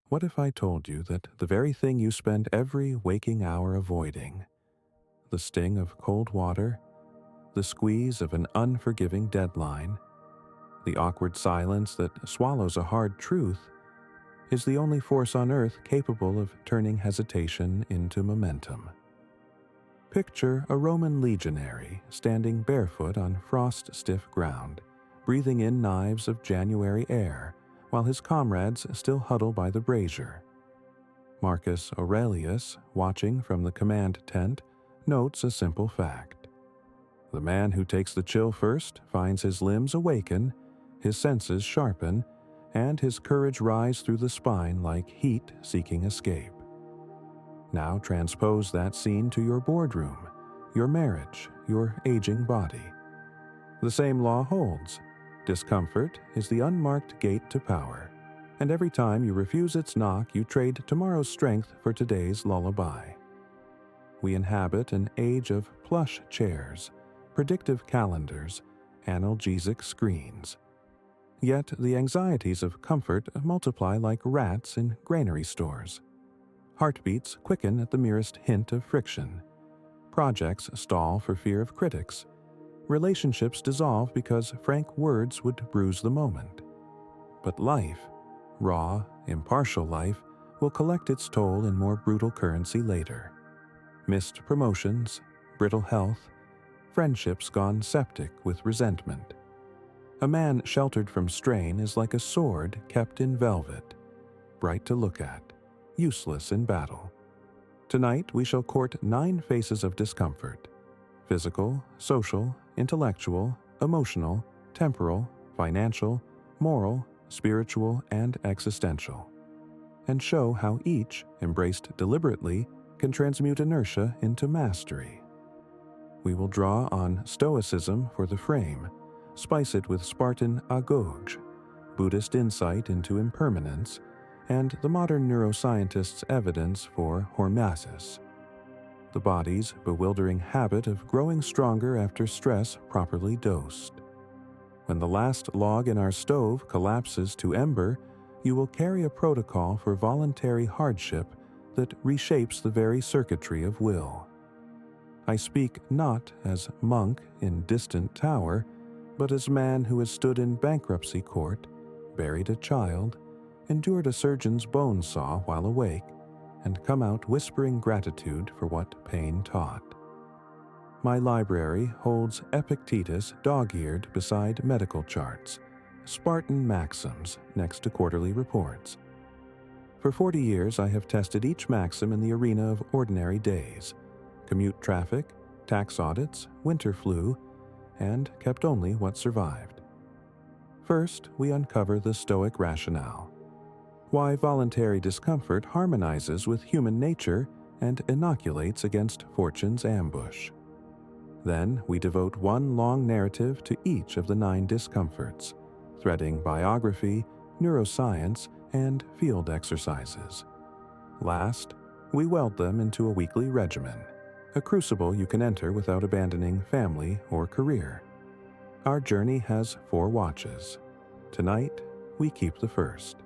What if I told you that the very thing you spend every waking hour avoiding, the sting of cold water, the squeeze of an unforgiving deadline, the awkward silence that swallows a hard truth, is the only force on earth capable of turning hesitation into momentum? Picture a Roman legionary standing barefoot on frost-stiff ground, breathing in knives of January air, while his comrades still huddle by the brazier. Marcus Aurelius, watching from the command tent, notes a simple fact. The man who takes the chill first finds his limbs awaken, his senses sharpen, and his courage rise through the spine like heat seeking escape. Now transpose that scene to your boardroom, your marriage, your aging body. The same law holds. Discomfort is the unmarked gate to power, and every time you refuse its knock, you trade tomorrow's strength for today's lullaby. We inhabit an age of plush chairs, predictive calendars, analgesic screens. Yet the anxieties of comfort multiply like rats in granary stores. Heartbeats quicken at the merest hint of friction. Projects stall for fear of critics. Relationships dissolve because frank words would bruise the moment. But life, raw, impartial life, will collect its toll in more brutal currency later. Missed promotions, brittle health, friendships gone septic with resentment. A man sheltered from strain is like a sword kept in velvet, bright to look at, useless in battle. Tonight we shall court 9 faces of discomfort: physical, social, intellectual, emotional, temporal, financial, moral, spiritual, and existential, and show how each, embraced deliberately, can transmute inertia into mastery. We will draw on Stoicism for the frame, spice it with Spartan agogé, Buddhist insight into impermanence, and the modern neuroscientist's evidence for hormesis, the body's bewildering habit of growing stronger after stress properly dosed. When the last log in our stove collapses to ember, you will carry a protocol for voluntary hardship that reshapes the very circuitry of will. I speak not as monk in distant tower, but as man who has stood in bankruptcy court, buried a child, endured a surgeon's bone saw while awake, and come out whispering gratitude for what pain taught. My library holds Epictetus dog-eared beside medical charts, Spartan maxims next to quarterly reports. For 40 years I have tested each maxim in the arena of ordinary days: commute traffic, tax audits, winter flu, and kept only what survived. First, we uncover the Stoic rationale: why voluntary discomfort harmonizes with human nature and inoculates against fortune's ambush. Then we devote one long narrative to each of the 9 discomforts, threading biography, neuroscience, and field exercises. Last, we weld them into a weekly regimen, a crucible you can enter without abandoning family or career. Our journey has 4 watches. Tonight, we keep the first.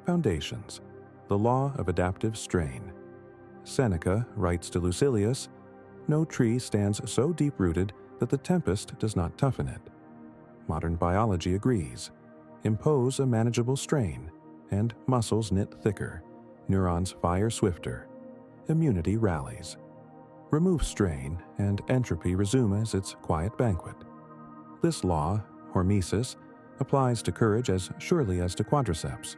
Foundations: the law of adaptive strain. Seneca writes to Lucilius, "No tree stands so deep-rooted that the tempest does not toughen it." Modern biology agrees. Impose a manageable strain, and muscles knit thicker, neurons fire swifter, immunity rallies. Remove strain, and entropy resumes its quiet banquet. This law, hormesis, applies to courage as surely as to quadriceps.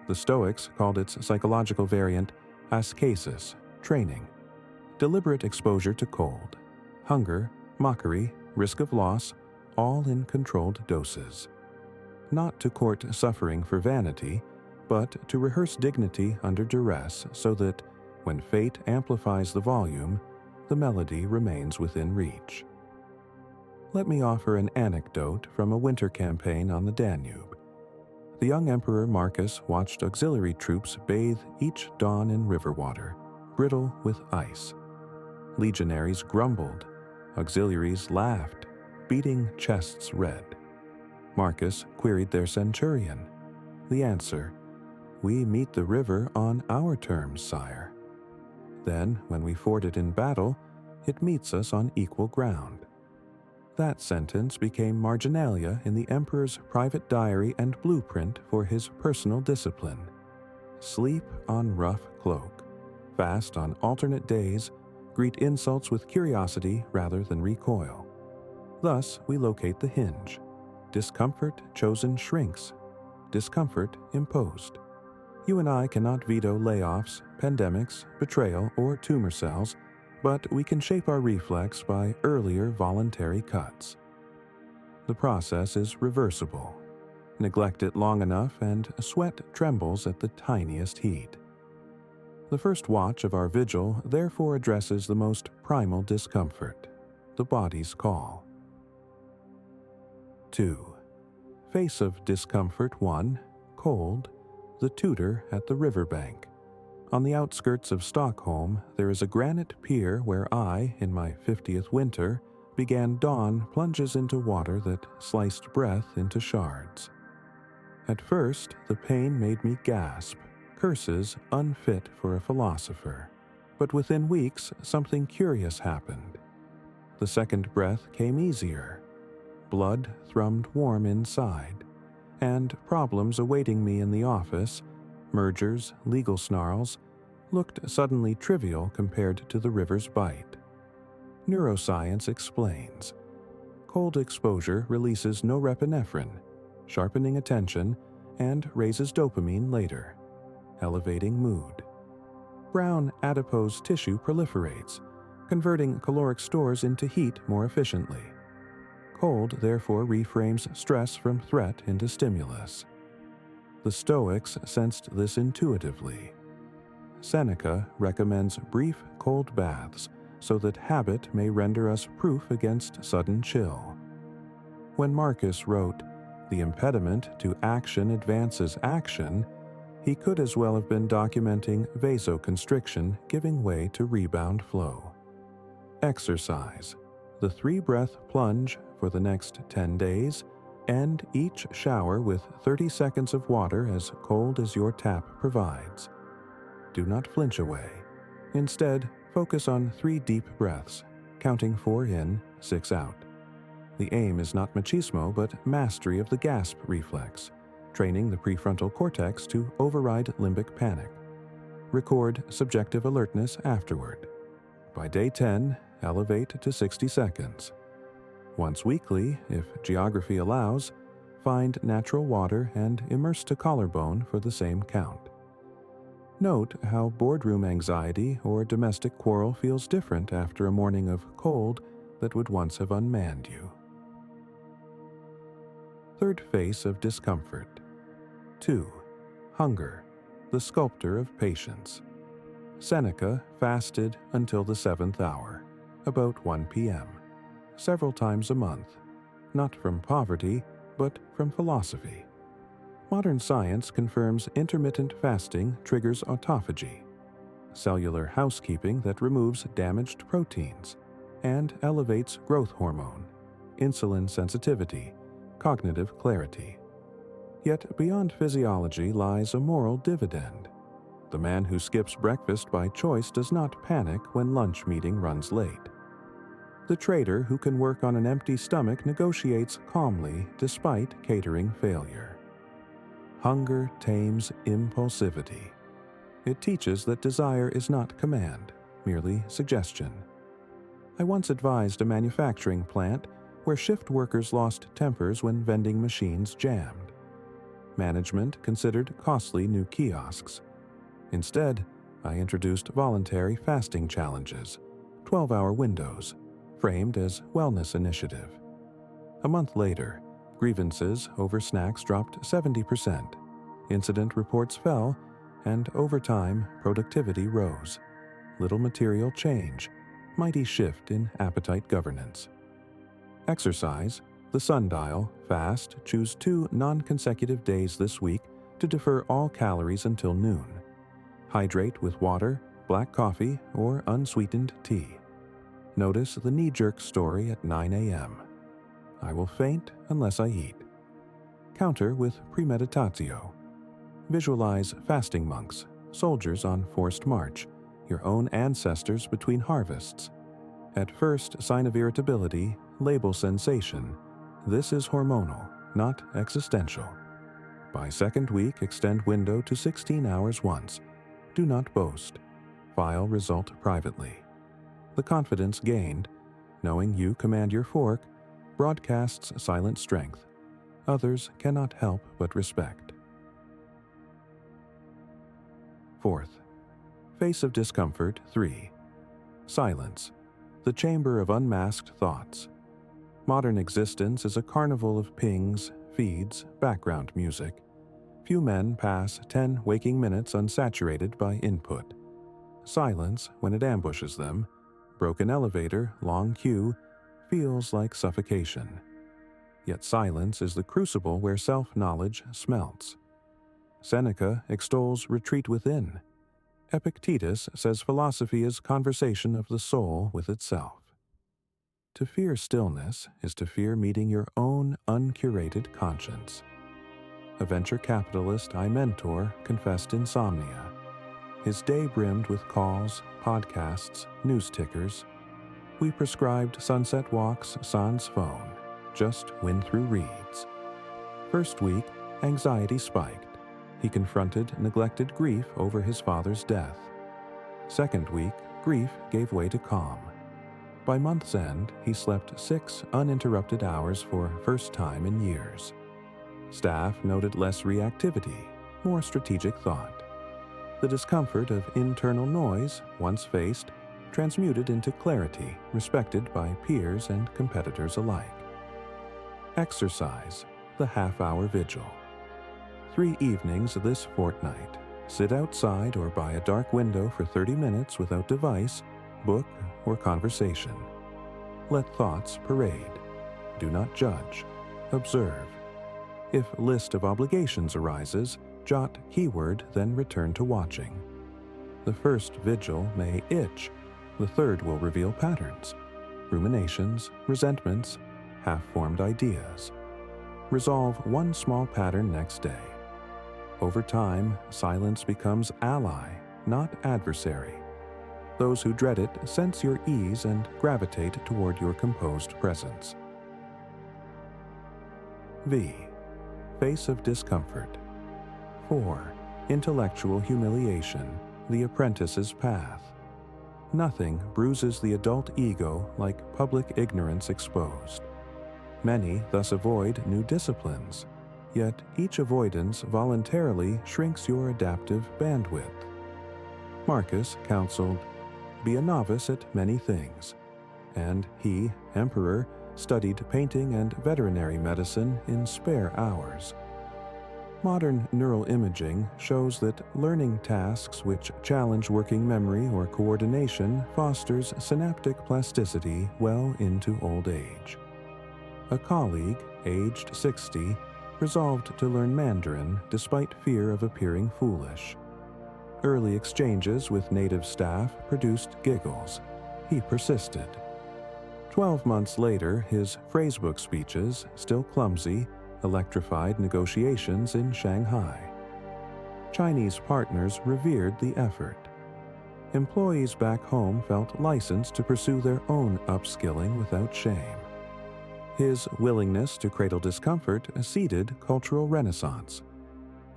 The Stoics called its psychological variant ascesis, training, deliberate exposure to cold, hunger, mockery, risk of loss, all in controlled doses. Not to court suffering for vanity, but to rehearse dignity under duress so that, when fate amplifies the volume, the melody remains within reach. Let me offer an anecdote from a winter campaign on the Danube. The young Emperor Marcus watched auxiliary troops bathe each dawn in river water, brittle with ice. Legionaries grumbled, auxiliaries laughed, beating chests red. Marcus queried their centurion, The answer: we meet the river on our terms, sire. Then, when we ford it in battle, it meets us on equal ground. That sentence became marginalia in the emperor's private diary and blueprint for his personal discipline. Sleep on rough cloak, fast on alternate days, greet insults with curiosity rather than recoil. Thus, we locate the hinge. Discomfort chosen shrinks, discomfort imposed. You and I cannot veto layoffs, pandemics, betrayal, or tumor cells, but we can shape our reflex by earlier voluntary cuts. The process is reversible. Neglect it long enough and sweat trembles at the tiniest heat. The first watch of our vigil therefore addresses the most primal discomfort, the body's call. 2. Face of discomfort 1, cold, the tutor at the riverbank. On the outskirts of Stockholm, there is a granite pier where I, in my 50th winter, began dawn plunges into water that sliced breath into shards. At first, the pain made me gasp, curses unfit for a philosopher. But within weeks, something curious happened. The second breath came easier. Blood thrummed warm inside, and problems awaiting me in the office, mergers, legal snarls, looked suddenly trivial compared to the river's bite. Neuroscience explains. Cold exposure releases norepinephrine, sharpening attention, and raises dopamine later, elevating mood. Brown adipose tissue proliferates, converting caloric stores into heat more efficiently. Cold therefore reframes stress from threat into stimulus. The Stoics sensed this intuitively. Seneca recommends brief cold baths so that habit may render us proof against sudden chill. When Marcus wrote, "The impediment to action advances action," he could as well have been documenting vasoconstriction giving way to rebound flow. Exercise. The 3-breath plunge for the next 10 days, end each shower with 30 seconds of water as cold as your tap provides. Do not flinch away. Instead, focus on 3 deep breaths, counting 4 in, 6 out. The aim is not machismo but mastery of the gasp reflex, training the prefrontal cortex to override limbic panic. Record subjective alertness afterward. By day 10, elevate to 60 seconds. Once weekly, if geography allows, find natural water and immerse to collarbone for the same count. Note how boardroom anxiety or domestic quarrel feels different after a morning of cold that would once have unmanned you. Third phase of discomfort. 2. Hunger, the sculptor of patience. Seneca fasted until the 7th hour, about 1 p.m., several times a month, not from poverty, but from philosophy. Modern science confirms intermittent fasting triggers autophagy, cellular housekeeping that removes damaged proteins, and elevates growth hormone, insulin sensitivity, cognitive clarity. Yet beyond physiology lies a moral dividend. The man who skips breakfast by choice does not panic when lunch meeting runs late. The trader who can work on an empty stomach negotiates calmly despite catering failure. Hunger tames impulsivity. It teaches that desire is not command, merely suggestion. I once advised a manufacturing plant where shift workers lost tempers when vending machines jammed. Management considered costly new kiosks. Instead, I introduced voluntary fasting challenges, 12-hour windows, framed as wellness initiative. A month later, grievances over snacks dropped 70%, incident reports fell, and over time, productivity rose. Little material change, mighty shift in appetite governance. Exercise, the sundial, fast, choose 2 non-consecutive days this week to defer all calories until noon. Hydrate with water, black coffee, or unsweetened tea. Notice the knee-jerk story at 9 a.m. I will faint unless I eat. Counter with premeditatio. Visualize fasting monks, soldiers on forced march, your own ancestors between harvests. At first sign of irritability, label sensation. This is hormonal, not existential. By second week, extend window to 16 hours once. Do not boast. File result privately. The confidence gained, knowing you command your fork, broadcasts silent strength. Others cannot help but respect. Fourth, Face of Discomfort 3. Silence, the chamber of unmasked thoughts. Modern existence is a carnival of pings, feeds, background music. Few men pass 10 waking minutes unsaturated by input. Silence, when it ambushes them, broken elevator, long queue, feels like suffocation. Yet silence is the crucible where self-knowledge smelts. Seneca extols retreat within. Epictetus says philosophy is conversation of the soul with itself. To fear stillness is to fear meeting your own uncurated conscience. A venture capitalist I mentor confessed insomnia. His day brimmed with calls, podcasts, news tickers. We prescribed sunset walks sans phone, just win through reads. First week, anxiety spiked. He confronted neglected grief over his father's death. Second week, grief gave way to calm. By month's end, he slept 6 uninterrupted hours for first time in years. Staff noted less reactivity, more strategic thought. The discomfort of internal noise, once faced, transmuted into clarity, respected by peers and competitors alike. Exercise, the half-hour vigil. 3 evenings this fortnight. Sit outside or by a dark window for 30 minutes without device, book, or conversation. Let thoughts parade. Do not judge. Observe. If list of obligations arises, jot keyword, then return to watching. The first vigil may itch. The third will reveal patterns, ruminations, resentments, half-formed ideas. Resolve one small pattern next day. Over time, silence becomes ally, not adversary. Those who dread it sense your ease and gravitate toward your composed presence. V. Face of Discomfort 4. Intellectual humiliation, the apprentice's path. Nothing bruises the adult ego like public ignorance exposed. Many thus avoid new disciplines, yet each avoidance voluntarily shrinks your adaptive bandwidth. Marcus counseled, "Be a novice at many things," and he, emperor, studied painting and veterinary medicine in spare hours. Modern neural imaging shows that learning tasks which challenge working memory or coordination fosters synaptic plasticity well into old age. A colleague, aged 60, resolved to learn Mandarin despite fear of appearing foolish. Early exchanges with native staff produced giggles. He persisted. 12 months later, his phrasebook speeches, still clumsy, electrified negotiations in Shanghai. Chinese partners revered the effort. Employees back home felt licensed to pursue their own upskilling without shame. His willingness to cradle discomfort seeded cultural renaissance.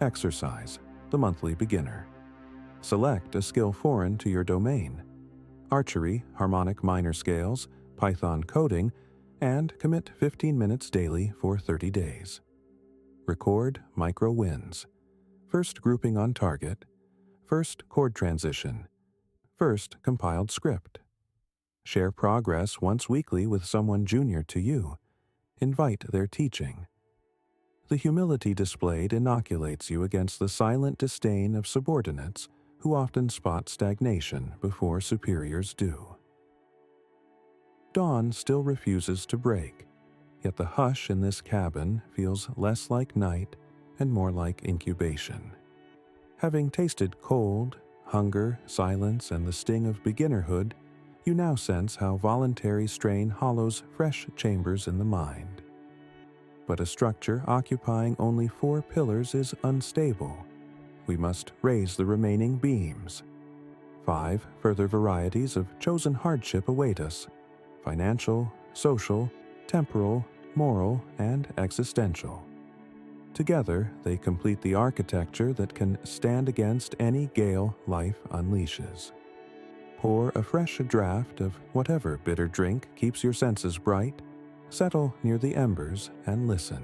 Exercise, the monthly beginner. Select a skill foreign to your domain. Archery, harmonic minor scales, Python coding, and commit 15 minutes daily for 30 days. Record micro wins. First grouping on target. First chord transition. First compiled script. Share progress once weekly with someone junior to you. Invite their teaching. The humility displayed inoculates you against the silent disdain of subordinates who often spot stagnation before superiors do. Dawn still refuses to break, yet the hush in this cabin feels less like night and more like incubation. Having tasted cold, hunger, silence, and the sting of beginnerhood, you now sense how voluntary strain hollows fresh chambers in the mind. But a structure occupying only 4 pillars is unstable. we must raise the remaining beams. 5 further varieties of chosen hardship await us: financial, social, temporal, moral, and existential. Together, they complete the architecture that can stand against any gale life unleashes. Pour a fresh draught of whatever bitter drink keeps your senses bright, settle near the embers and listen.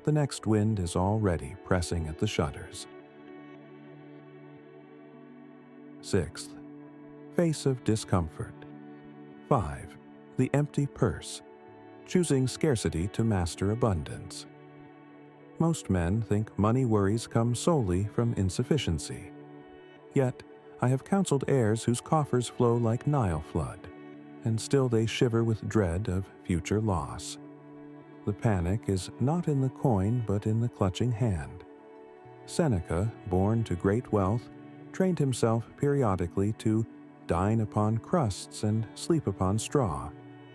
The next wind is already pressing at the shutters. 6th, face of discomfort. 5, the empty purse, choosing scarcity to master abundance. Most men think money worries come solely from insufficiency. Yet, I have counseled heirs whose coffers flow like Nile flood, and still they shiver with dread of future loss. The panic is not in the coin but in the clutching hand. Seneca, born to great wealth, trained himself periodically to dine upon crusts and sleep upon straw,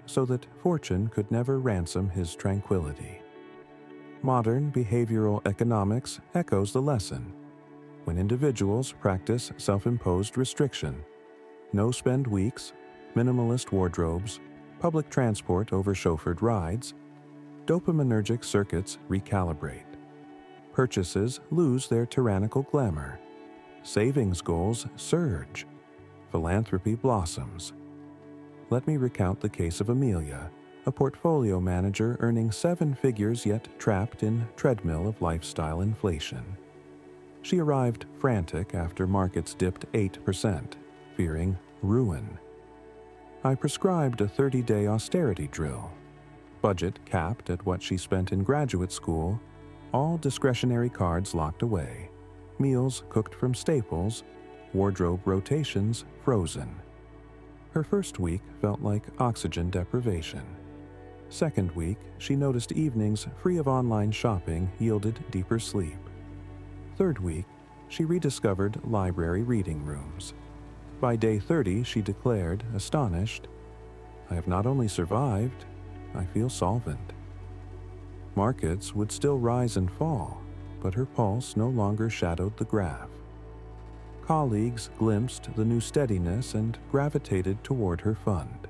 so that fortune could never ransom his tranquility. Modern behavioral economics echoes the lesson. When individuals practice self-imposed restriction, no-spend weeks, minimalist wardrobes, public transport over chauffeured rides, dopaminergic circuits recalibrate. Purchases lose their tyrannical glamour. Savings goals surge. Philanthropy blossoms. Let me recount the case of Amelia, a portfolio manager earning 7 figures yet trapped in treadmill of lifestyle inflation. She arrived frantic after markets dipped 8%, fearing ruin. I prescribed a 30-day austerity drill. Budget capped at what she spent in graduate school, all discretionary cards locked away, meals cooked from staples, wardrobe rotations frozen. Her first week felt like oxygen deprivation. Second week, she noticed evenings free of online shopping yielded deeper sleep. Third week, she rediscovered library reading rooms. By day 30, she declared, astonished, "I have not only survived, I feel solvent." Markets would still rise and fall, but her pulse no longer shadowed the graph. Colleagues glimpsed the new steadiness and gravitated toward her fund.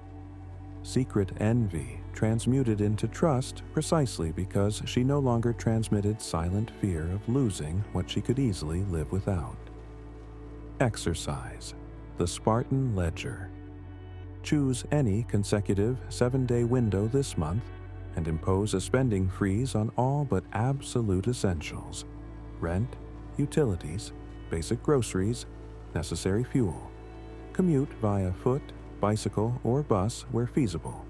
Secret envy transmuted into trust precisely because she no longer transmitted silent fear of losing what she could easily live without. Exercise, the Spartan ledger. Choose any consecutive 7-day window this month and impose a spending freeze on all but absolute essentials: rent, utilities, basic groceries, necessary fuel. Commute via foot, bicycle, or bus where feasible.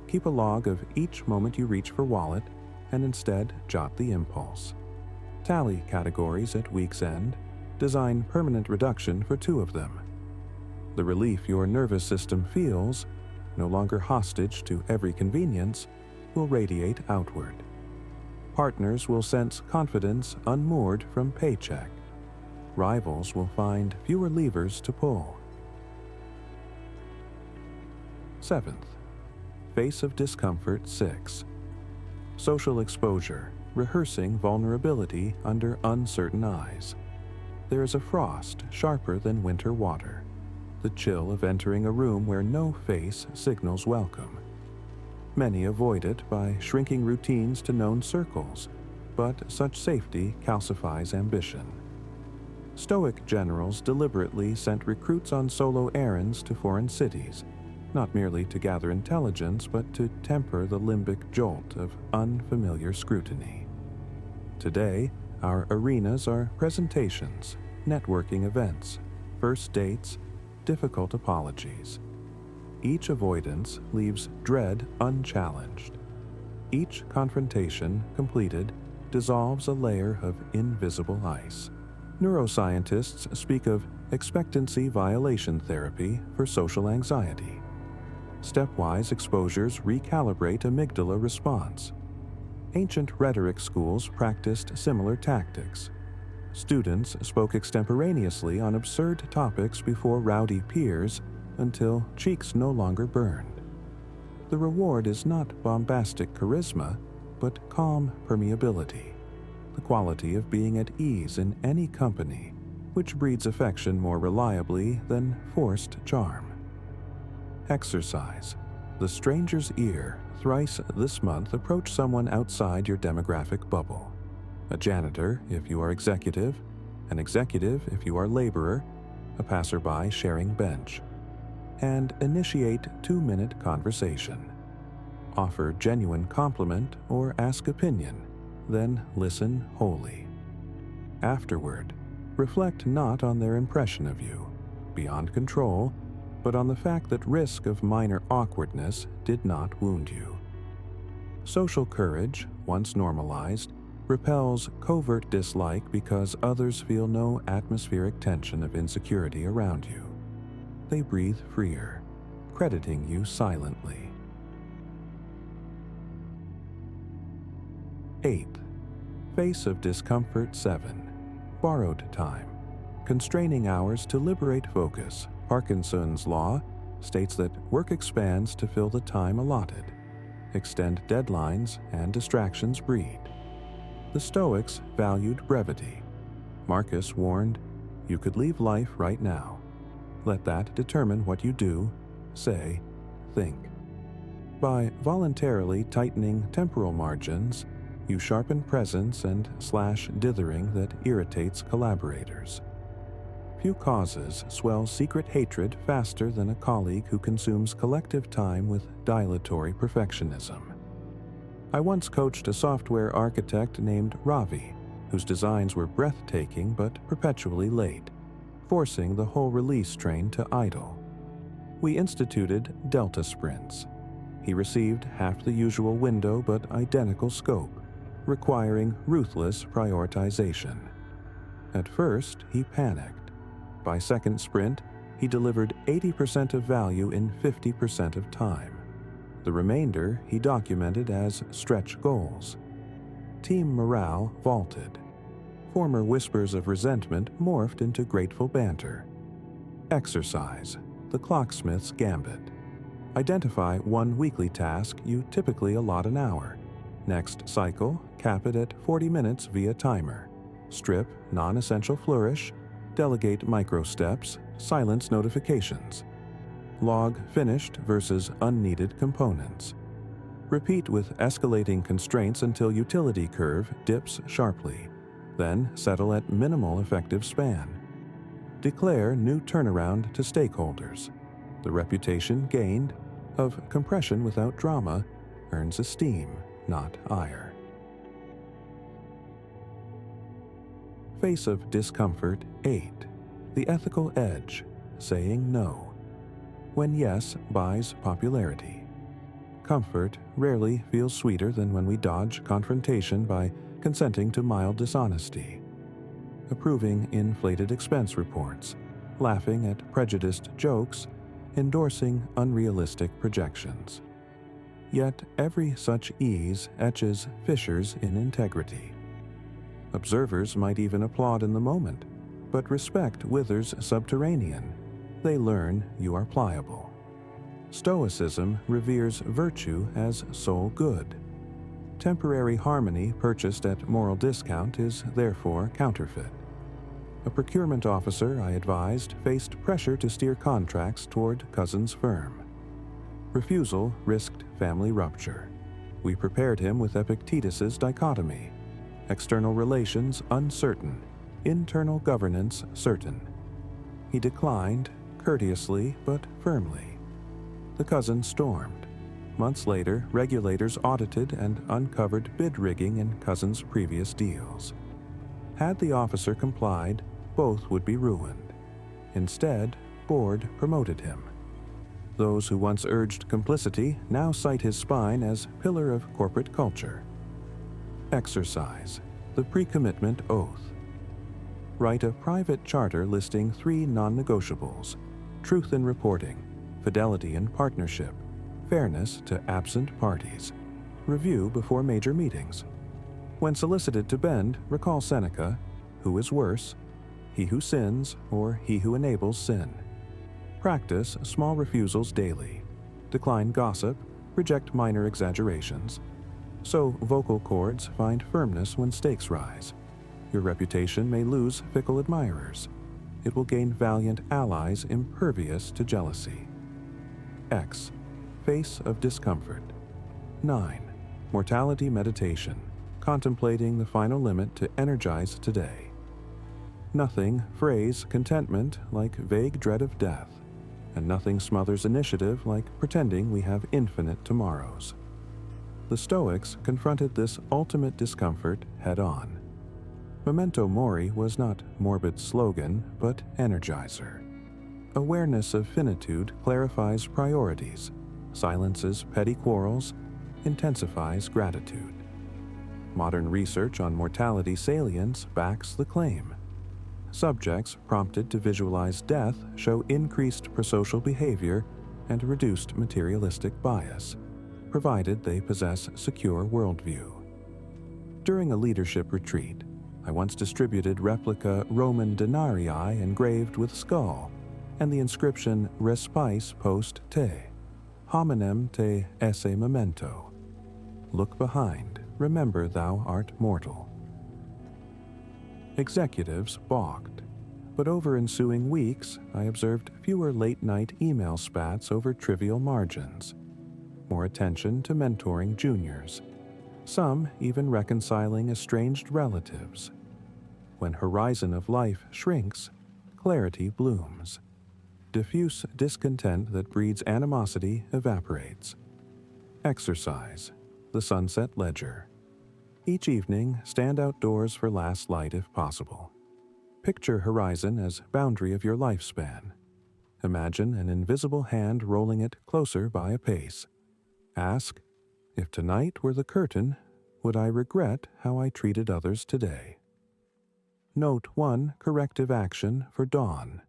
Keep a log of each moment you reach for wallet and instead jot the impulse. Tally categories at week's end. Design permanent reduction for 2 of them. The relief your nervous system feels, no longer hostage to every convenience, will radiate outward. Partners will sense confidence unmoored from paycheck. Rivals will find fewer levers to pull. 7th, face of discomfort 6. Social exposure, rehearsing vulnerability under uncertain eyes. There is a frost sharper than winter water, the chill of entering a room where no face signals welcome. Many avoid it by shrinking routines to known circles, but such safety calcifies ambition. Stoic generals deliberately sent recruits on solo errands to foreign cities, not merely to gather intelligence, but to temper the limbic jolt of unfamiliar scrutiny. Today, our arenas are presentations, networking events, first dates, difficult apologies. Each avoidance leaves dread unchallenged. Each confrontation completed dissolves a layer of invisible ice. Neuroscientists speak of expectancy violation therapy for social anxiety. Stepwise exposures recalibrate amygdala response. Ancient rhetoric schools practiced similar tactics. Students spoke extemporaneously on absurd topics before rowdy peers until cheeks no longer burned. The reward is not bombastic charisma, but calm permeability. the quality of being at ease in any company, which breeds affection more reliably than forced charm. Exercise. The stranger's ear. Thrice this month approach someone outside your demographic bubble. A janitor if you are executive, an executive if you are laborer, a passerby sharing bench. And initiate 2-minute conversation. Offer genuine compliment or ask opinion, then listen wholly. Afterward, reflect not on their impression of you, beyond control, but on the fact that risk of minor awkwardness did not wound you. Social courage, once normalized, repels covert dislike because others feel no atmospheric tension of insecurity around you. They breathe freer, crediting you silently. 8. Face of Discomfort 7. Borrowed time. Constraining hours to liberate focus. Parkinson's law states that work expands to fill the time allotted. Extend deadlines and distractions breed. The Stoics valued brevity. Marcus warned, "You could leave life right now. Let that determine what you do, say, think." By voluntarily tightening temporal margins, you sharpen presence and slash dithering that irritates collaborators. Few causes swell secret hatred faster than a colleague who consumes collective time with dilatory perfectionism. I once coached a software architect named Ravi, whose designs were breathtaking but perpetually late, forcing the whole release train to idle. We instituted Delta sprints. He received half the usual window but identical scope, requiring ruthless prioritization. At first, he panicked. By second sprint, he delivered 80% of value in 50% of time. The remainder he documented as stretch goals. Team morale vaulted. Former whispers of resentment morphed into grateful banter. Exercise. The clocksmith's gambit. Identify one weekly task you typically allot an hour. Next cycle, cap it at 40 minutes via timer. Strip non-essential flourish. Delegate micro steps, silence notifications. Log finished versus unneeded components. Repeat with escalating constraints until utility curve dips sharply. Then settle at minimal effective span. Declare new turnaround to stakeholders. The reputation gained of compression without drama earns esteem, not ire. Face of Discomfort 8. The ethical edge. Saying no. When yes buys popularity. Comfort rarely feels sweeter than when we dodge confrontation by consenting to mild dishonesty. Approving inflated expense reports. Laughing at prejudiced jokes. Endorsing unrealistic projections. Yet every such ease etches fissures in integrity. Observers might even applaud in the moment, but respect withers subterranean. They learn you are pliable. Stoicism reveres virtue as sole good. Temporary harmony purchased at moral discount is therefore counterfeit. A procurement officer I advised faced pressure to steer contracts toward cousin's firm. Refusal risked family rupture. We prepared him with Epictetus's dichotomy. External relations uncertain, internal governance certain. He declined, courteously but firmly. The cousin stormed. Months later, regulators audited and uncovered bid rigging in cousin's previous deals. Had the officer complied, both would be ruined. Instead, board promoted him. Those who once urged complicity now cite his spine as pillar of corporate culture. Exercise. The pre-commitment oath. Write a private charter listing 3 non-negotiables: truth in reporting, fidelity in partnership, fairness to absent parties. Review before major meetings. When solicited to bend, recall Seneca, who is worse, he who sins or he who enables sin. Practice small refusals daily. Decline gossip, reject minor exaggerations. So vocal cords find firmness when stakes rise. Your reputation may lose fickle admirers. It will gain valiant allies impervious to jealousy. X. Face of discomfort. 9. Mortality meditation, contemplating the final limit to energize today. Nothing frays contentment like vague dread of death, and nothing smothers initiative like pretending we have infinite tomorrows. The Stoics confronted this ultimate discomfort head-on. Memento mori was not morbid slogan, but energizer. Awareness of finitude clarifies priorities, silences petty quarrels, intensifies gratitude. Modern research on mortality salience backs the claim. Subjects prompted to visualize death show increased prosocial behavior and reduced materialistic bias, provided they possess secure worldview. During a leadership retreat, I once distributed replica Roman denarii engraved with skull and the inscription Respice post te, hominem te esse memento. Look behind, remember thou art mortal. Executives balked, but over ensuing weeks, I observed fewer late-night email spats over trivial margins, more attention to mentoring juniors, some even reconciling estranged relatives. When horizon of life shrinks, clarity blooms. Diffuse discontent that breeds animosity evaporates. Exercise, the sunset ledger. Each evening, stand outdoors for last light if possible. Picture horizon as boundary of your lifespan. Imagine an invisible hand rolling it closer by a pace. Ask, if tonight were the curtain, would I regret how I treated others today? Note one corrective action for dawn.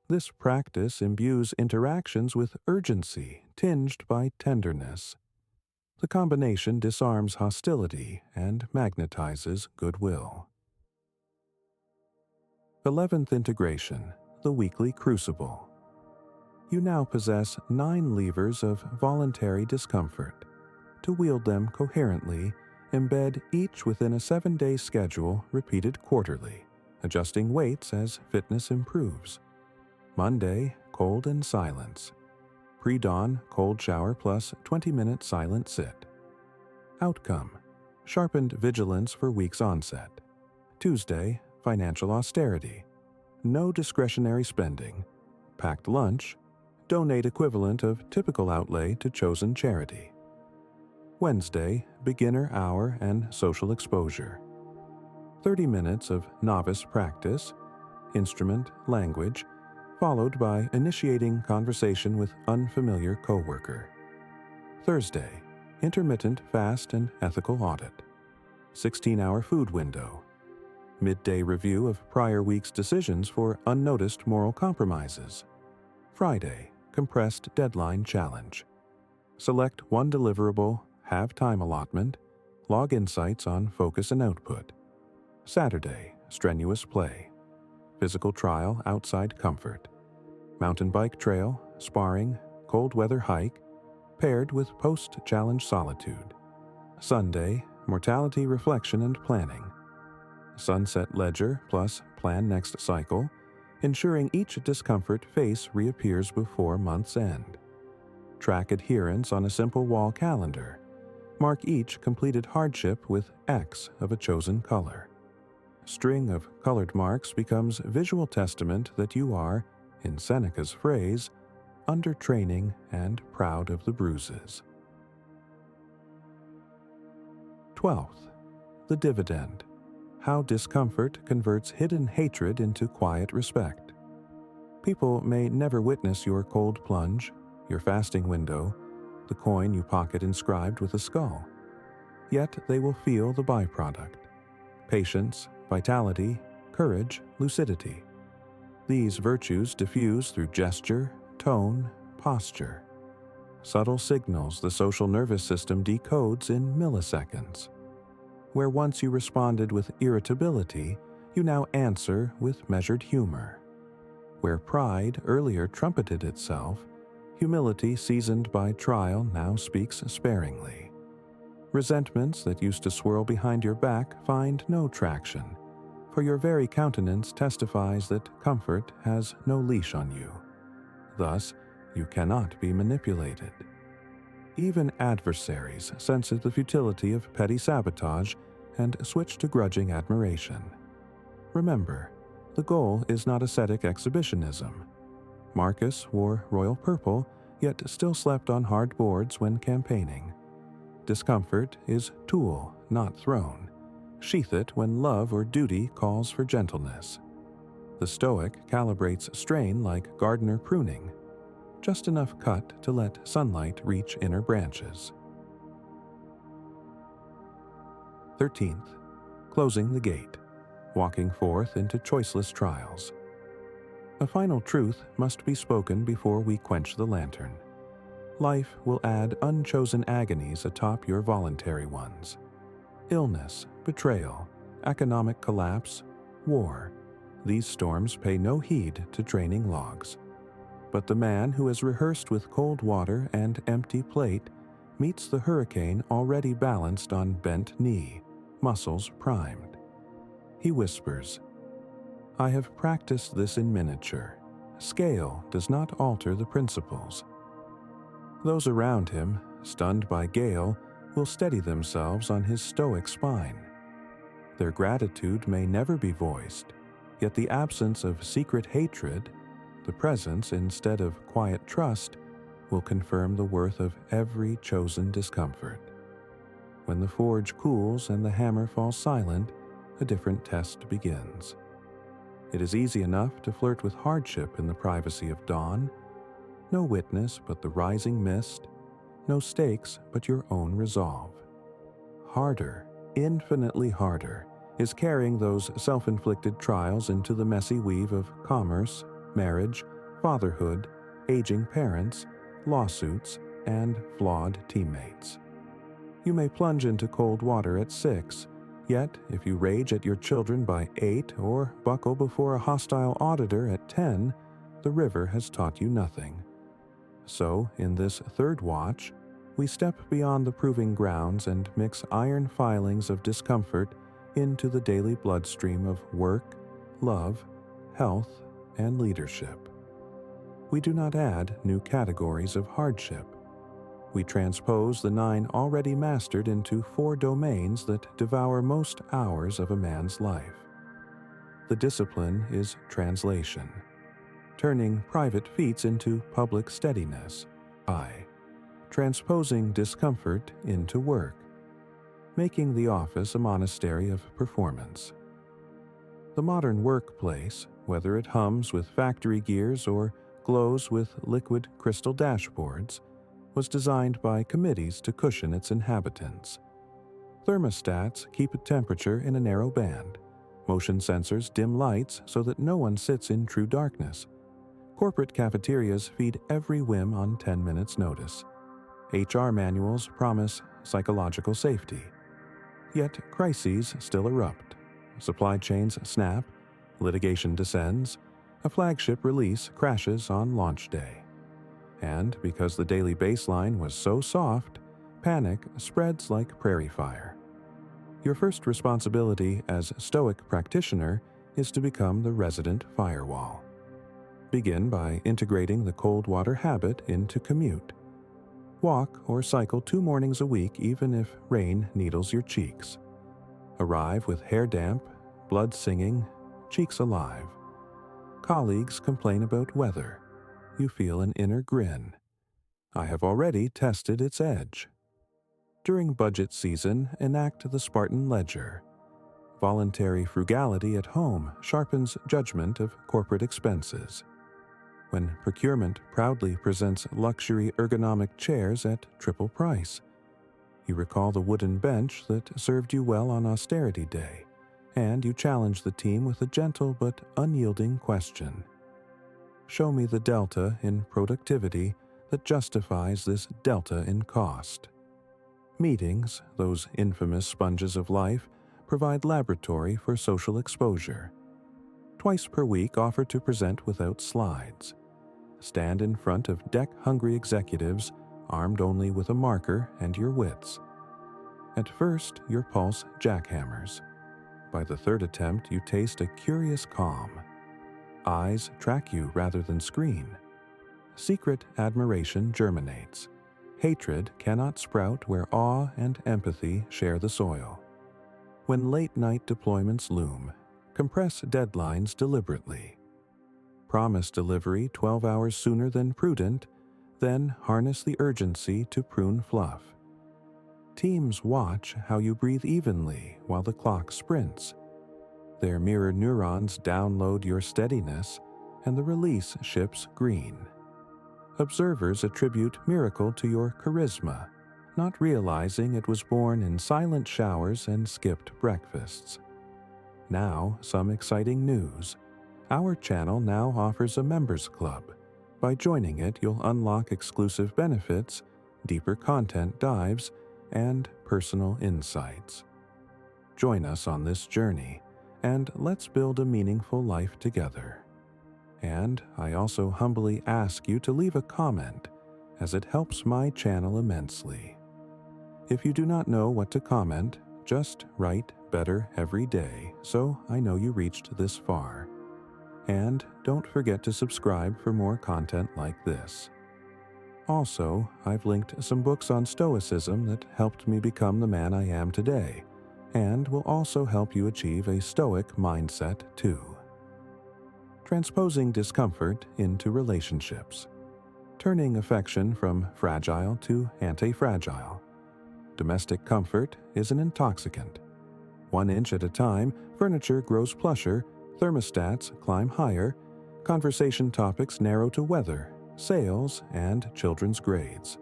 This practice imbues interactions with urgency tinged by tenderness. The combination disarms hostility and magnetizes goodwill. 11th integration, the weekly crucible. You now possess 9 levers of voluntary discomfort. To wield them coherently, embed each within a 7-day schedule repeated quarterly, adjusting weights as fitness improves. Monday, cold and silence. Pre-dawn, cold shower plus 20-minute silent sit. Outcome, sharpened vigilance for week's onset. Tuesday, financial austerity. No discretionary spending. Packed lunch. Donate equivalent of typical outlay to chosen charity. Wednesday, beginner hour and social exposure. 30 minutes of novice practice, instrument, language, followed by initiating conversation with unfamiliar coworker. Thursday, intermittent fast and ethical audit. 16-hour food window. Midday review of prior week's decisions for unnoticed moral compromises. Friday, compressed deadline challenge. Select one deliverable, have time allotment, log insights on focus and output. Saturday, strenuous play. Physical trial outside comfort. Mountain bike trail, sparring, cold weather hike, paired with post-challenge solitude. Sunday, mortality reflection and planning. Sunset ledger plus plan next cycle, ensuring each discomfort face reappears before month's end. Track adherence on a simple wall calendar. Mark each completed hardship with X of a chosen color. String of colored marks becomes visual testament that you are, in Seneca's phrase, under training and proud of the bruises. 12th, the dividend. How discomfort converts hidden hatred into quiet respect. People may never witness your cold plunge, your fasting window, the coin you pocket inscribed with a skull. Yet they will feel the byproduct. Patience, vitality, courage, lucidity. These virtues diffuse through gesture, tone, posture. Subtle signals the social nervous system decodes in milliseconds. Where once you responded with irritability, you now answer with measured humor. Where pride earlier trumpeted itself, humility seasoned by trial now speaks sparingly. Resentments that used to swirl behind your back find no traction, for your very countenance testifies that comfort has no leash on you. Thus, you cannot be manipulated. Even adversaries sense the futility of petty sabotage and switch to grudging admiration. Remember, the goal is not ascetic exhibitionism. Marcus wore royal purple, yet still slept on hard boards when campaigning. Discomfort is tool, not throne. Sheath it when love or duty calls for gentleness. The Stoic calibrates strain like gardener pruning, just enough cut to let sunlight reach inner branches. 13th, closing the gate, walking forth into choiceless trials. A final truth must be spoken before we quench the lantern. Life will add unchosen agonies atop your voluntary ones. Illness, betrayal, economic collapse, war. These storms pay no heed to training logs. But the man who has rehearsed with cold water and empty plate meets the hurricane already balanced on bent knee, muscles primed. He whispers, "I have practiced this in miniature. Scale does not alter the principles." Those around him, stunned by gale, will steady themselves on his stoic spine. Their gratitude may never be voiced, yet the absence of secret hatred, the presence instead of quiet trust, will confirm the worth of every chosen discomfort. When the forge cools and the hammer falls silent, a different test begins. It is easy enough to flirt with hardship in the privacy of dawn. No witness but the rising mist, no stakes but your own resolve. Harder, infinitely harder, is carrying those self-inflicted trials into the messy weave of commerce, marriage, fatherhood, aging parents, lawsuits, and flawed teammates. You may plunge into cold water at 6, yet if you rage at your children by 8 or buckle before a hostile auditor at 10, the river has taught you nothing. So, in this third watch, we step beyond the proving grounds and mix iron filings of discomfort into the daily bloodstream of work, love, health, and leadership. We do not add new categories of hardship. We transpose the 9 already mastered into 4 domains that devour most hours of a man's life. The discipline is translation, turning private feats into public steadiness. Transposing discomfort into work, making the office a monastery of performance. The modern workplace, whether it hums with factory gears or glows with liquid crystal dashboards, was designed by committees to cushion its inhabitants. Thermostats keep a temperature in a narrow band. Motion sensors dim lights so that no one sits in true darkness. Corporate cafeterias feed every whim on 10 minutes' notice. HR manuals promise psychological safety. Yet crises still erupt. Supply chains snap, litigation descends, a flagship release crashes on launch day. And because the daily baseline was so soft, panic spreads like prairie fire. Your first responsibility as Stoic practitioner is to become the resident firewall. Begin by integrating the cold water habit into commute. Walk or cycle 2 mornings a week even if rain needles your cheeks. Arrive with hair damp, blood singing, cheeks alive. Colleagues complain about weather. You feel an inner grin. I have already tested its edge. During budget season, enact the Spartan ledger. Voluntary frugality at home sharpens judgment of corporate expenses. When procurement proudly presents luxury ergonomic chairs at triple price, you recall the wooden bench that served you well on austerity day, and you challenge the team with a gentle but unyielding question. Show me the delta in productivity that justifies this delta in cost. Meetings, those infamous sponges of life, provide laboratory for social exposure. Twice per week offer to present without slides. Stand in front of deck-hungry executives, armed only with a marker and your wits. At first, your pulse jackhammers. By the third attempt, you taste a curious calm. Eyes track you rather than screen. Secret admiration germinates. Hatred cannot sprout where awe and empathy share the soil. When late-night deployments loom, compress deadlines deliberately. Promise delivery 12 hours sooner than prudent, then harness the urgency to prune fluff. Teams watch how you breathe evenly while the clock sprints. Their mirror neurons download your steadiness, and the release ships green. Observers attribute miracle to your charisma, not realizing it was born in silent showers and skipped breakfasts. Now, some exciting news. Our channel now offers a members club. By joining it, you'll unlock exclusive benefits, deeper content dives, and personal insights. Join us on this journey, and let's build a meaningful life together. And I also humbly ask you to leave a comment, as it helps my channel immensely. If you do not know what to comment, just write "better every day" so I know you reached this far. And don't forget to subscribe for more content like this. Also, I've linked some books on Stoicism that helped me become the man I am today, and will also help you achieve a Stoic mindset too. Transposing discomfort into relationships. Turning affection from fragile to anti-fragile. Domestic comfort is an intoxicant. 1 inch at a time, furniture grows plusher, thermostats climb higher, conversation topics narrow to weather, sales, and children's grades.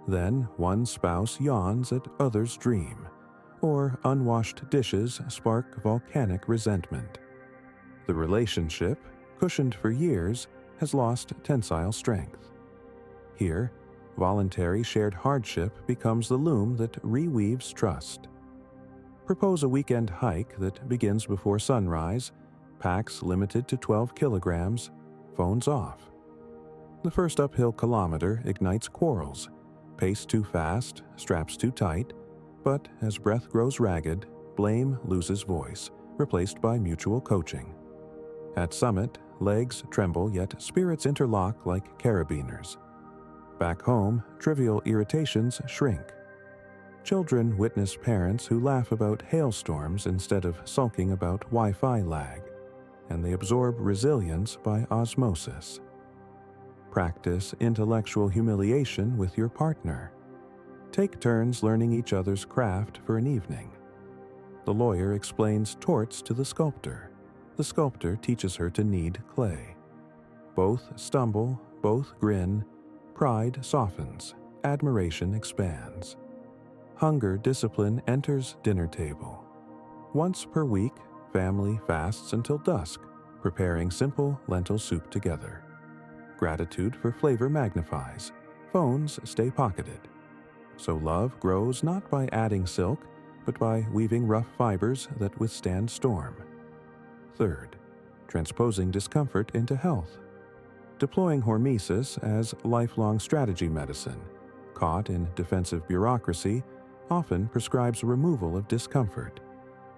Then one spouse yawns at others' dream, or unwashed dishes spark volcanic resentment. The relationship, cushioned for years, has lost tensile strength. Here, voluntary shared hardship becomes the loom that reweaves trust. Propose a weekend hike that begins before sunrise, packs limited to 12 kilograms, phones off. The first uphill kilometer ignites quarrels, pace too fast, straps too tight, but as breath grows ragged, blame loses voice, replaced by mutual coaching. At summit, legs tremble yet spirits interlock like carabiners. Back home, trivial irritations shrink. Children witness parents who laugh about hailstorms instead of sulking about Wi-Fi lag, and they absorb resilience by osmosis. Practice intellectual humiliation with your partner. Take turns learning each other's craft for an evening. The lawyer explains torts to the sculptor. The sculptor teaches her to knead clay. Both stumble, both grin. Pride softens, admiration expands. Hunger discipline enters dinner table. Once per week, family fasts until dusk, preparing simple lentil soup together. Gratitude for flavor magnifies. Phones stay pocketed. So love grows not by adding silk, but by weaving rough fibers that withstand storm. Third, transposing discomfort into health. Deploying hormesis as lifelong strategy medicine, caught in defensive bureaucracy, often prescribes removal of discomfort.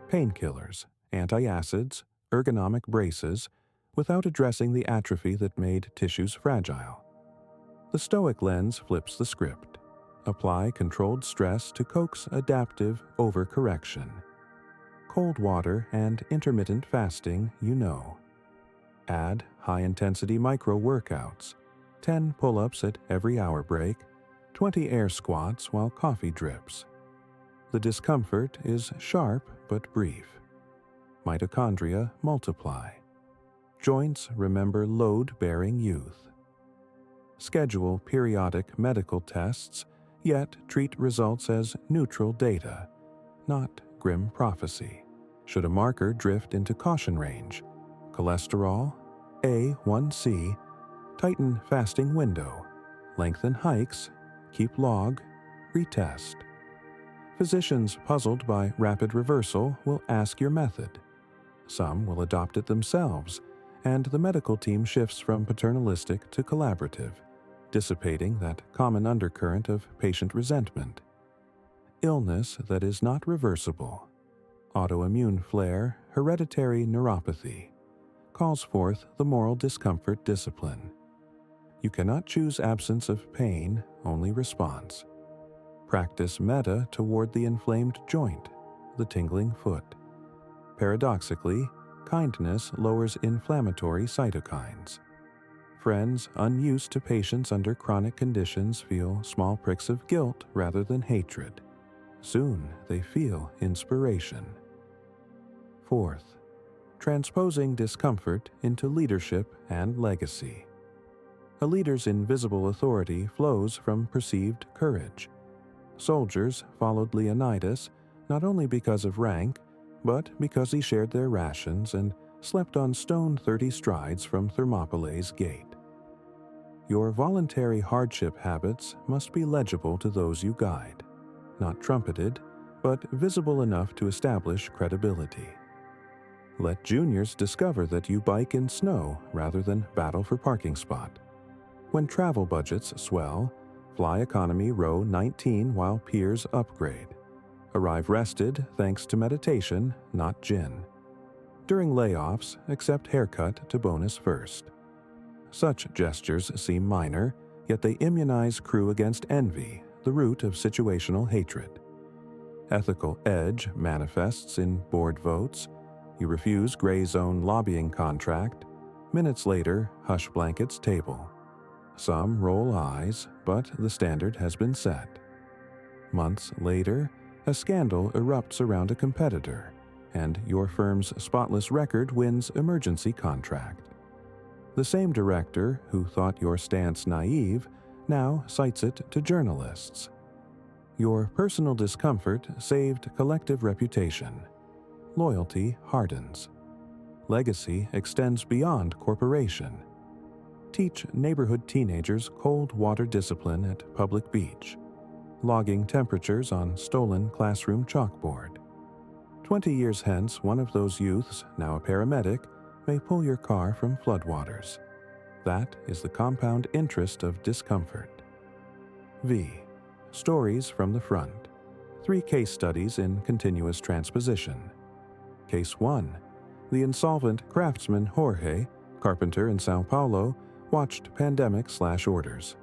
Painkillers, antacids, ergonomic braces, without addressing the atrophy that made tissues fragile. The Stoic lens flips the script. Apply controlled stress to coax adaptive overcorrection. Cold water and intermittent fasting, you know. Add high-intensity micro-workouts, 10 pull-ups at every hour break, 20 air squats while coffee drips. The discomfort is sharp but brief. Mitochondria multiply. Joints remember load-bearing youth. Schedule periodic medical tests, yet treat results as neutral data, not grim prophecy. Should a marker drift into caution range, cholesterol, A1C, tighten fasting window, lengthen hikes, keep log, retest. Physicians puzzled by rapid reversal will ask your method. Some will adopt it themselves, and the medical team shifts from paternalistic to collaborative, dissipating that common undercurrent of patient resentment. illness that is not reversible, autoimmune flare, hereditary neuropathy, calls forth the moral discomfort discipline. You cannot choose absence of pain, only response. Practice metta toward the inflamed joint, the tingling foot. Paradoxically, kindness lowers inflammatory cytokines. Friends unused to patience under chronic conditions feel small pricks of guilt rather than hatred. Soon they feel inspiration. Fourth, transposing discomfort into leadership and legacy. A leader's invisible authority flows from perceived courage. Soldiers followed Leonidas not only because of rank, but because he shared their rations and slept on stone 30 strides from Thermopylae's gate. Your voluntary hardship habits must be legible to those you guide, not trumpeted, but visible enough to establish credibility. Let juniors discover that you bike in snow rather than battle for parking spot. When travel budgets swell, fly economy row 19 while peers upgrade. Arrive rested thanks to meditation, not gin. During layoffs, accept haircut to bonus first. Such gestures seem minor, yet they immunize crew against envy, the root of situational hatred. Ethical edge manifests in board votes. You refuse gray zone lobbying contract. Minutes later, hush blankets table. Some roll eyes, but the standard has been set. Months later, a scandal erupts around a competitor, and your firm's spotless record wins emergency contract. The same director who thought your stance naive now cites it to journalists. Your personal discomfort saved collective reputation. Loyalty hardens. Legacy extends beyond corporation. Teach neighborhood teenagers cold water discipline at public beach, logging temperatures on stolen classroom chalkboard. 20 years hence, one of those youths, now a paramedic, may pull your car from floodwaters. That is the compound interest of discomfort. V. Stories from the front. 3 case studies in continuous transposition. Case 1. The insolvent craftsman Jorge, carpenter in Sao Paulo, watched pandemic/orders.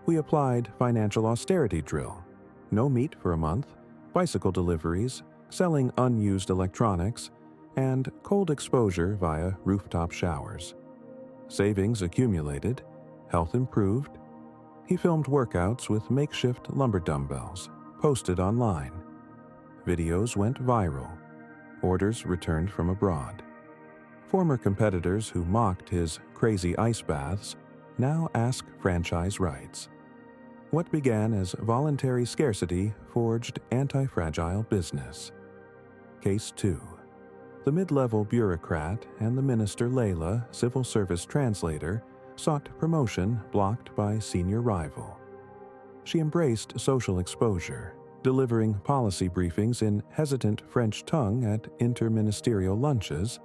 We applied financial austerity drill. No meat for a month, bicycle deliveries, selling unused electronics, and cold exposure via rooftop showers. Savings accumulated, health improved. He filmed workouts with makeshift lumber dumbbells, posted online. Videos went viral. Orders returned from abroad. Former competitors who mocked his crazy ice baths now ask franchise rights. What began as voluntary scarcity forged anti-fragile business. Case 2. The mid-level bureaucrat and the minister Layla, civil service translator, sought promotion blocked by senior rival. She embraced social exposure, delivering policy briefings in hesitant French tongue at interministerial lunches,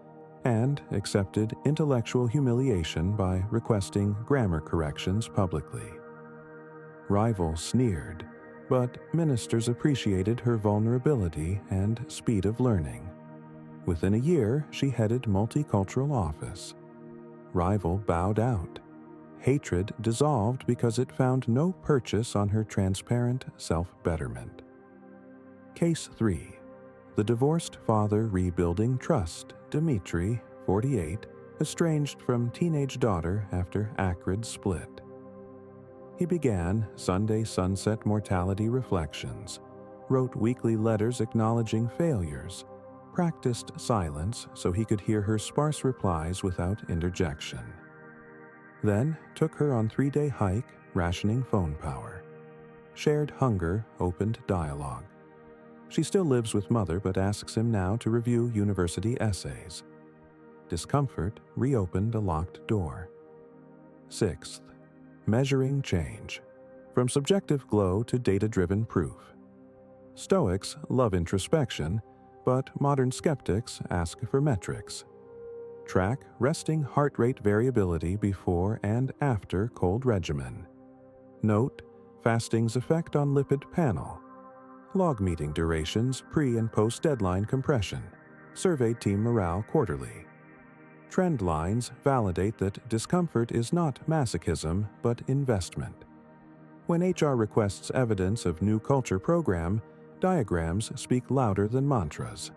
and accepted intellectual humiliation by requesting grammar corrections publicly. Rivals sneered, but ministers appreciated her vulnerability and speed of learning. Within a year, she headed multicultural office. Rival bowed out. Hatred dissolved because it found no purchase on her transparent self-betterment. Case 3. The divorced father rebuilding trust, Dmitri, 48, estranged from teenage daughter after acrid split. He began Sunday sunset mortality reflections, wrote weekly letters acknowledging failures, practiced silence so he could hear her sparse replies without interjection. Then took her on 3-day hike, rationing phone power. Shared hunger, opened dialogue. She still lives with mother but asks him now to review university essays. Discomfort reopened a locked door. 6th. Measuring change. From subjective glow to data-driven proof. Stoics love introspection, but modern skeptics ask for metrics. Track resting heart rate variability before and after cold regimen. Note fasting's effect on lipid panel. Log meeting durations, pre- and post-deadline compression. Survey team morale quarterly. Trend lines validate that discomfort is not masochism, but investment. When HR requests evidence of new culture program, diagrams speak louder than mantras.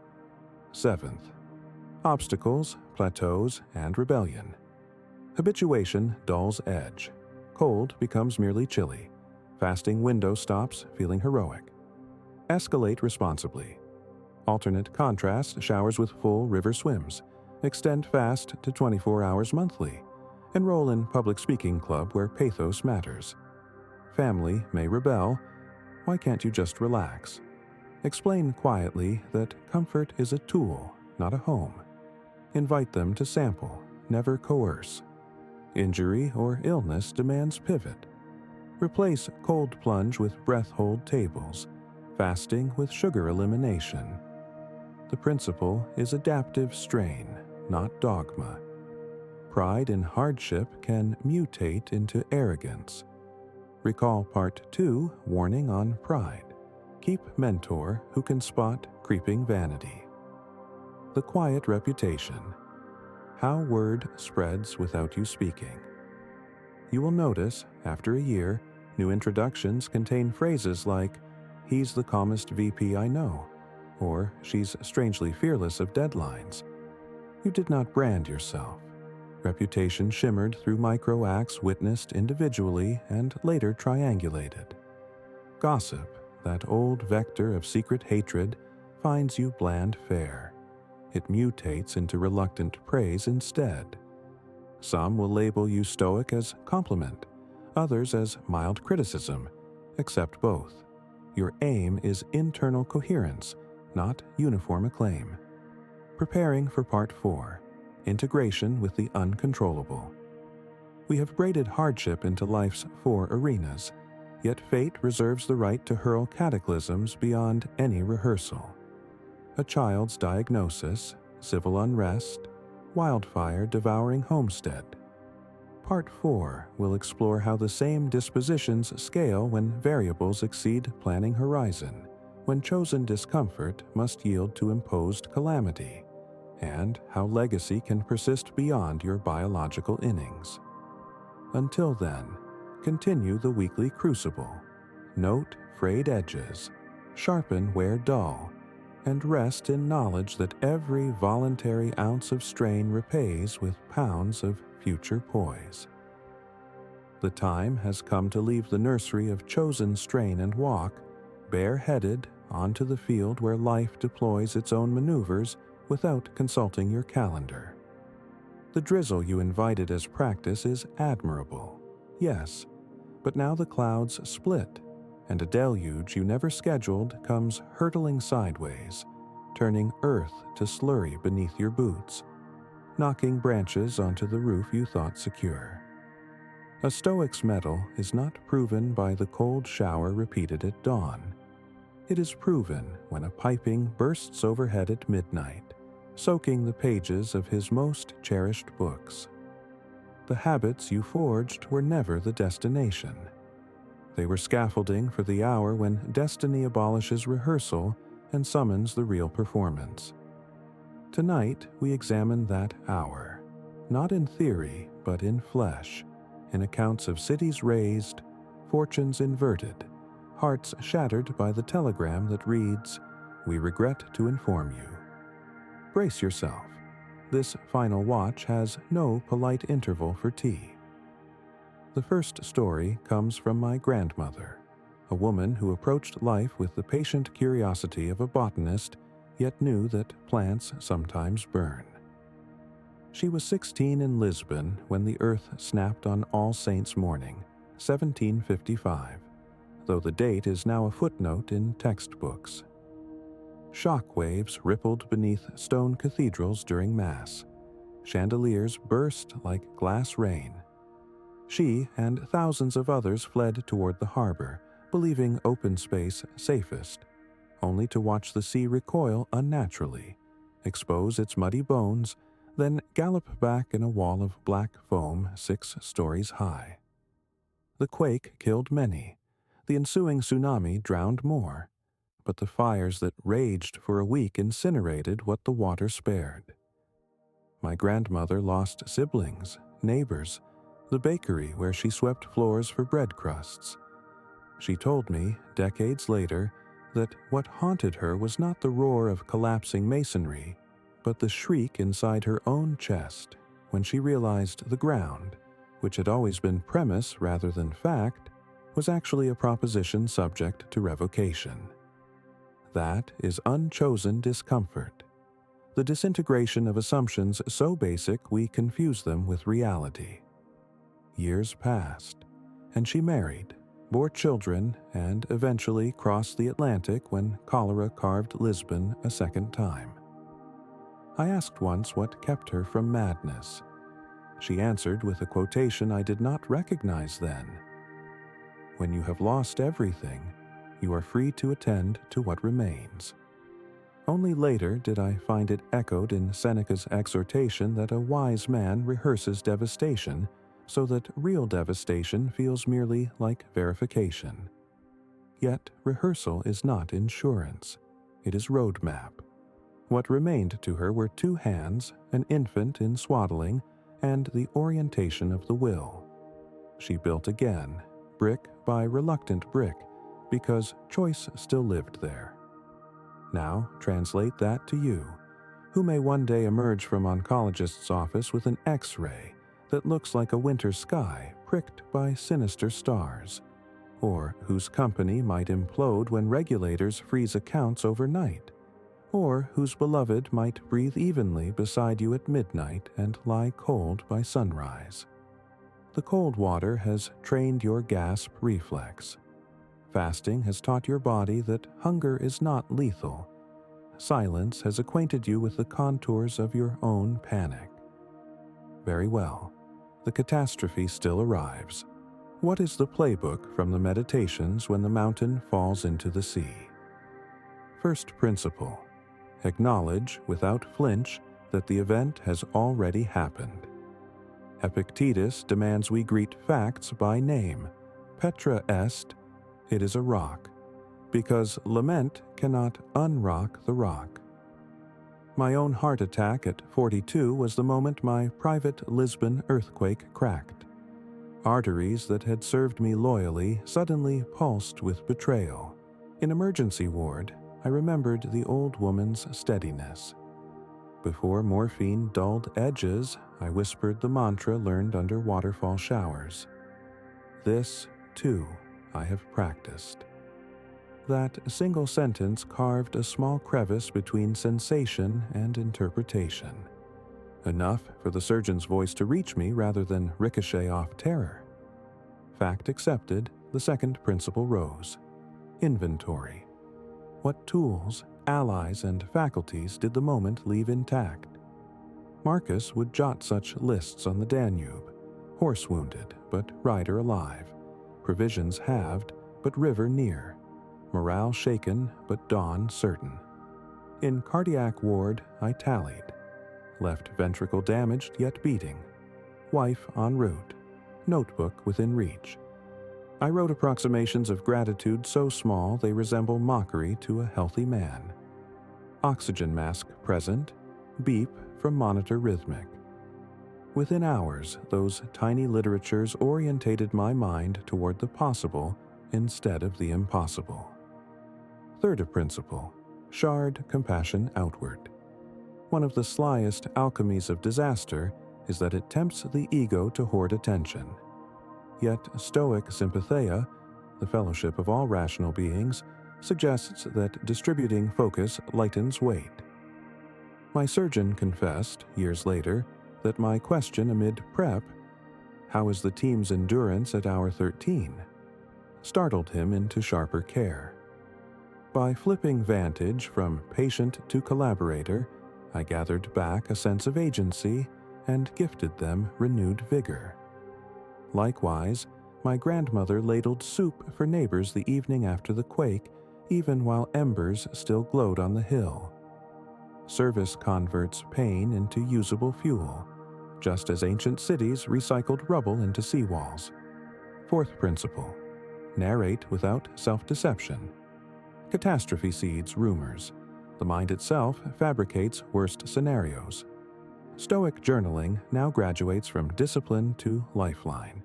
7th, obstacles, plateaus, and rebellion. Habituation dulls edge. Cold becomes merely chilly. Fasting window stops feeling heroic. Escalate responsibly. Alternate contrast showers with full river swims. Extend fast to 24 hours monthly. Enroll in public speaking club where pathos matters. Family may rebel. Why can't you just relax? Explain quietly that comfort is a tool, not a home. Invite them to sample, never coerce. Injury or illness demands pivot. Replace cold plunge with breath hold tables, fasting with sugar elimination. The principle is adaptive strain, not dogma. Pride in hardship can mutate into arrogance. Recall Part 2, Warning on Pride. Keep mentor who can spot creeping vanity. The quiet reputation. How word spreads without you speaking. You will notice, after a year, new introductions contain phrases like, "He's the calmest VP I know," or "She's strangely fearless of deadlines." You did not brand yourself. Reputation shimmered through micro-acts witnessed individually and later triangulated. Gossip, that old vector of secret hatred, finds you bland fare. It mutates into reluctant praise instead. Some will label you stoic as compliment, others as mild criticism. Accept both. Your aim is internal coherence, not uniform acclaim. Preparing for Part 4. Integration with the uncontrollable. We have braided hardship into life's 4 arenas, yet fate reserves the right to hurl cataclysms beyond any rehearsal. A child's diagnosis, civil unrest, wildfire devouring homestead. Part 4 will explore how the same dispositions scale when variables exceed planning horizon, when chosen discomfort must yield to imposed calamity, and how legacy can persist beyond your biological innings. Until then, continue the weekly crucible. Note frayed edges, sharpen where dull, and rest in knowledge that every voluntary ounce of strain repays with pounds of future poise. The time has come to leave the nursery of chosen strain and walk, bare-headed, onto the field where life deploys its own maneuvers without consulting your calendar. The drizzle you invited as practice is admirable, yes, but now the clouds split, and a deluge you never scheduled comes hurtling sideways, turning earth to slurry beneath your boots, knocking branches onto the roof you thought secure. A stoic's mettle is not proven by the cold shower repeated at dawn. It is proven when a piping bursts overhead at midnight, soaking the pages of his most cherished books. The habits you forged were never the destination. They were scaffolding for the hour when destiny abolishes rehearsal and summons the real performance. Tonight, we examine that hour, not in theory, but in flesh, in accounts of cities razed, fortunes inverted, hearts shattered by the telegram that reads, "We regret to inform you." Brace yourself. This final watch has no polite interval for tea. The first story comes from my grandmother, a woman who approached life with the patient curiosity of a botanist, yet knew that plants sometimes burn. She was 16 in Lisbon when the earth snapped on All Saints' Morning, 1755, though the date is now a footnote in textbooks. Shock waves rippled beneath stone cathedrals during Mass. Chandeliers burst like glass rain. She and thousands of others fled toward the harbor, believing open space safest, only to watch the sea recoil unnaturally, expose its muddy bones, then gallop back in a wall of black foam 6 stories high. The quake killed many. The ensuing tsunami drowned more. but the fires that raged for a week incinerated what the water spared. My grandmother lost siblings, neighbors, the bakery where she swept floors for bread crusts. She told me, decades later, that what haunted her was not the roar of collapsing masonry, but the shriek inside her own chest when she realized the ground, which had always been premise rather than fact, was actually a proposition subject to revocation. That is unchosen discomfort, the disintegration of assumptions so basic we confuse them with reality. Years passed, and she married, bore children, and eventually crossed the Atlantic when cholera carved Lisbon a second time. I asked once what kept her from madness. She answered with a quotation I did not recognize then. "When you have lost everything, you are free to attend to what remains." Only later did I find it echoed in Seneca's exhortation that a wise man rehearses devastation so that real devastation feels merely like verification. Yet rehearsal is not insurance. It is roadmap. What remained to her were 2 hands, an infant in swaddling, and the orientation of the will. She built again, brick by reluctant brick, because choice still lived there. Now translate that to you, who may one day emerge from oncologist's office with an X-ray that looks like a winter sky pricked by sinister stars, or whose company might implode when regulators freeze accounts overnight, or whose beloved might breathe evenly beside you at midnight and lie cold by sunrise. The cold water has trained your gasp reflex. Fasting has taught your body that hunger is not lethal. Silence has acquainted you with the contours of your own panic. Very well, the catastrophe still arrives. What is the playbook from the meditations when the mountain falls into the sea? First principle: acknowledge without flinch that the event has already happened. Epictetus demands we greet facts by name. Petra est, it is a rock, because lament cannot unrock the rock. My own heart attack at 42 was the moment my private Lisbon earthquake cracked. Arteries that had served me loyally suddenly pulsed with betrayal. In emergency ward, I remembered the old woman's steadiness. Before morphine dulled edges, I whispered the mantra learned under waterfall showers. This, too, I have practiced. That single sentence carved a small crevice between sensation and interpretation. Enough for the surgeon's voice to reach me rather than ricochet off terror. Fact accepted, the second principle rose. Inventory. What tools, allies, and faculties did the moment leave intact? Marcus would jot such lists on the Danube. Horse wounded, but rider alive. Provisions halved, but river near. Morale shaken, but dawn certain. In cardiac ward, I tallied. Left ventricle damaged yet beating. Wife en route. Notebook within reach. I wrote approximations of gratitude so small they resemble mockery to a healthy man. Oxygen mask present. Beep from monitor rhythmic. Within hours, those tiny literatures orientated my mind toward the possible instead of the impossible. Third principle: shard compassion outward. One of the slyest alchemies of disaster is that it tempts the ego to hoard attention. Yet Stoic sympatheia, the fellowship of all rational beings, suggests that distributing focus lightens weight. My surgeon confessed, years later, that my question amid prep, "How is the team's endurance at hour 13?" startled him into sharper care. By flipping vantage from patient to collaborator, I gathered back a sense of agency and gifted them renewed vigor. Likewise, my grandmother ladled soup for neighbors the evening after the quake, even while embers still glowed on the hill. Service converts pain into usable fuel, just as ancient cities recycled rubble into seawalls. Fourth principle: narrate without self-deception. Catastrophe seeds rumors. The mind itself fabricates worst scenarios. Stoic journaling now graduates from discipline to lifeline.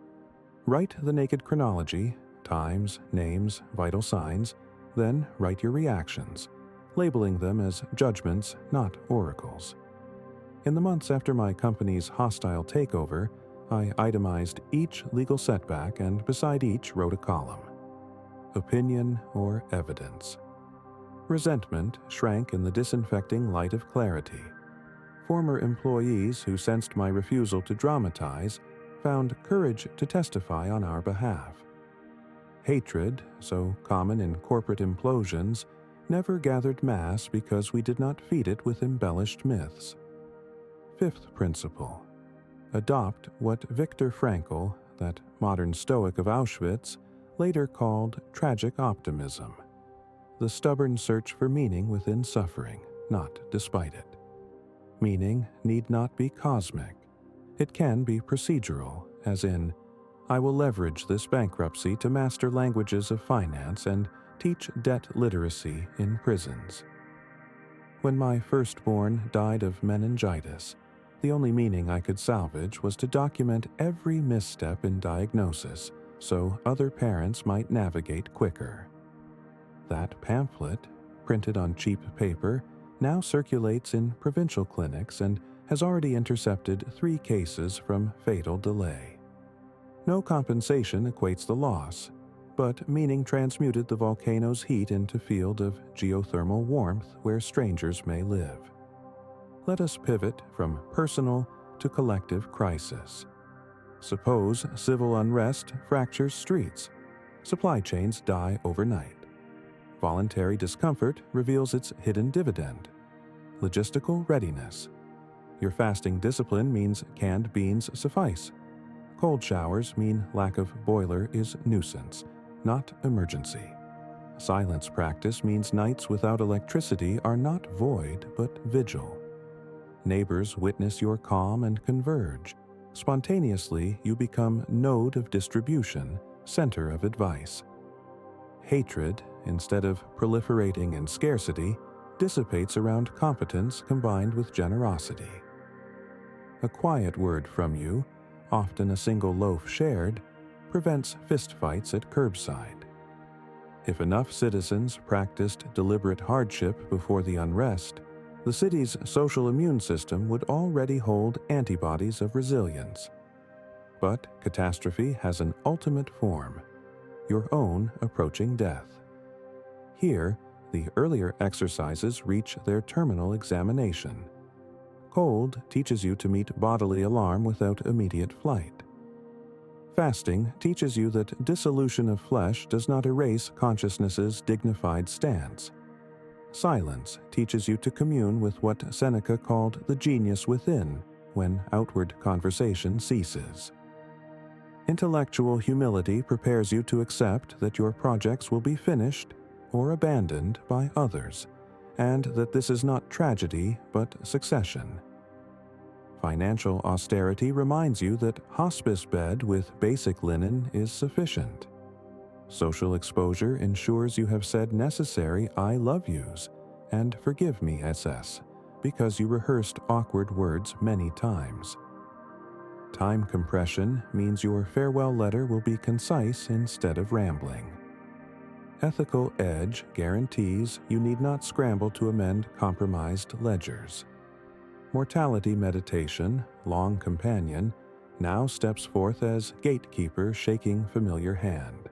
Write the naked chronology, times, names, vital signs, then write your reactions, labeling them as judgments, not oracles. In the months after my company's hostile takeover, I itemized each legal setback and beside each wrote a column. Opinion or evidence. Resentment shrank in the disinfecting light of clarity. Former employees who sensed my refusal to dramatize found courage to testify on our behalf. Hatred, so common in corporate implosions, never gathered mass because we did not feed it with embellished myths. Fifth principle. Adopt what Viktor Frankl, that modern Stoic of Auschwitz, later called tragic optimism. The stubborn search for meaning within suffering, not despite it. Meaning need not be cosmic. It can be procedural, as in, I will leverage this bankruptcy to master languages of finance and teach debt literacy in prisons. When my firstborn died of meningitis, the only meaning I could salvage was to document every misstep in diagnosis so other parents might navigate quicker. That pamphlet, printed on cheap paper, now circulates in provincial clinics and has already intercepted 3 cases from fatal delay. No compensation equates the loss, but meaning transmuted the volcano's heat into field of geothermal warmth where strangers may live. Let us pivot from personal to collective crisis. Suppose civil unrest fractures streets. Supply chains die overnight. Voluntary discomfort reveals its hidden dividend. Logistical readiness. Your fasting discipline means canned beans suffice. Cold showers mean lack of boiler is nuisance, not emergency. Silence practice means nights without electricity are not void but vigil. Neighbors witness your calm and converge. Spontaneously, you become node of distribution, center of advice. Hatred, instead of proliferating in scarcity, dissipates around competence combined with generosity. A quiet word from you, often a single loaf shared, prevents fistfights at curbside. If enough citizens practiced deliberate hardship before the unrest, the city's social immune system would already hold antibodies of resilience. But catastrophe has an ultimate form, your own approaching death. Here, the earlier exercises reach their terminal examination. Cold teaches you to meet bodily alarm without immediate flight. Fasting teaches you that dissolution of flesh does not erase consciousness's dignified stance. Silence teaches you to commune with what Seneca called the genius within when outward conversation ceases. Intellectual humility prepares you to accept that your projects will be finished or abandoned by others, and that this is not tragedy but succession. Financial austerity reminds you that hospice bed with basic linen is sufficient. Social exposure ensures you have said necessary I love yous and forgive me SS because you rehearsed awkward words many times. Time compression means your farewell letter will be concise instead of rambling. Ethical edge guarantees you need not scramble to amend compromised ledgers. Mortality meditation, long companion, now steps forth as gatekeeper shaking familiar hand.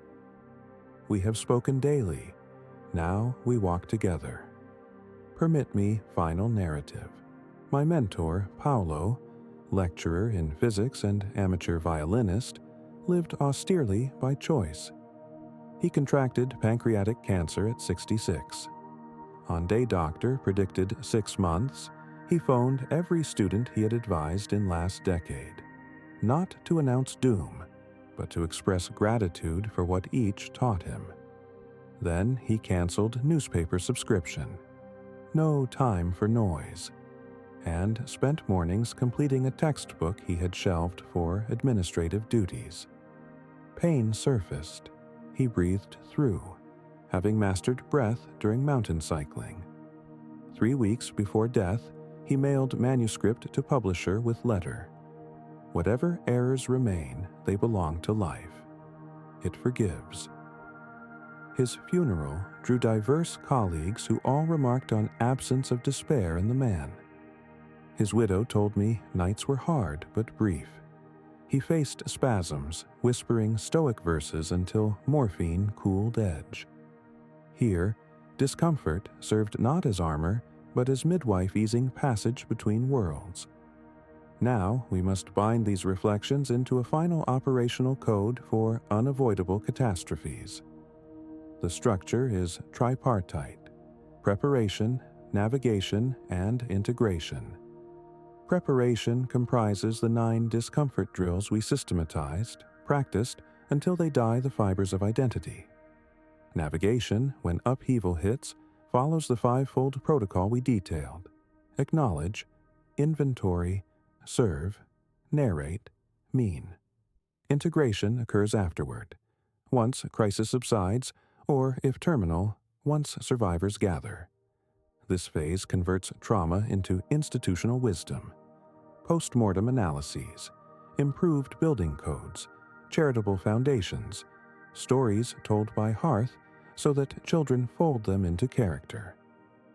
We have spoken daily. Now we walk together. Permit me final narrative. My mentor, Paolo, lecturer in physics and amateur violinist, lived austerely by choice. He contracted pancreatic cancer at 66. On day doctor predicted 6 months, he phoned every student he had advised in last decade, not to announce doom, but to express gratitude for what each taught him. Then he canceled newspaper subscription. No time for noise. And spent mornings completing a textbook he had shelved for administrative duties. Pain surfaced. He breathed through. having mastered breath during mountain cycling. 3 weeks before death, he mailed manuscript to publisher with letter. Whatever errors remain, they belong to life. It forgives. His funeral drew diverse colleagues who all remarked on absence of despair in the man. His widow told me nights were hard but brief. He faced spasms, whispering Stoic verses until morphine cooled edge. Here, discomfort served not as armor, but as midwife easing passage between worlds. Now we must bind these reflections into a final operational code for unavoidable catastrophes. The structure is tripartite: preparation, navigation, and integration. Preparation comprises the 9 discomfort drills we systematized, practiced, until they dye the fibers of identity. Navigation, when upheaval hits, follows the 5-fold protocol we detailed: acknowledge, inventory, serve, narrate, mean. Integration occurs afterward, once crisis subsides, or, if terminal, once survivors gather. This phase converts trauma into institutional wisdom. Post-mortem analyses, improved building codes, charitable foundations, stories told by hearth so that children fold them into character.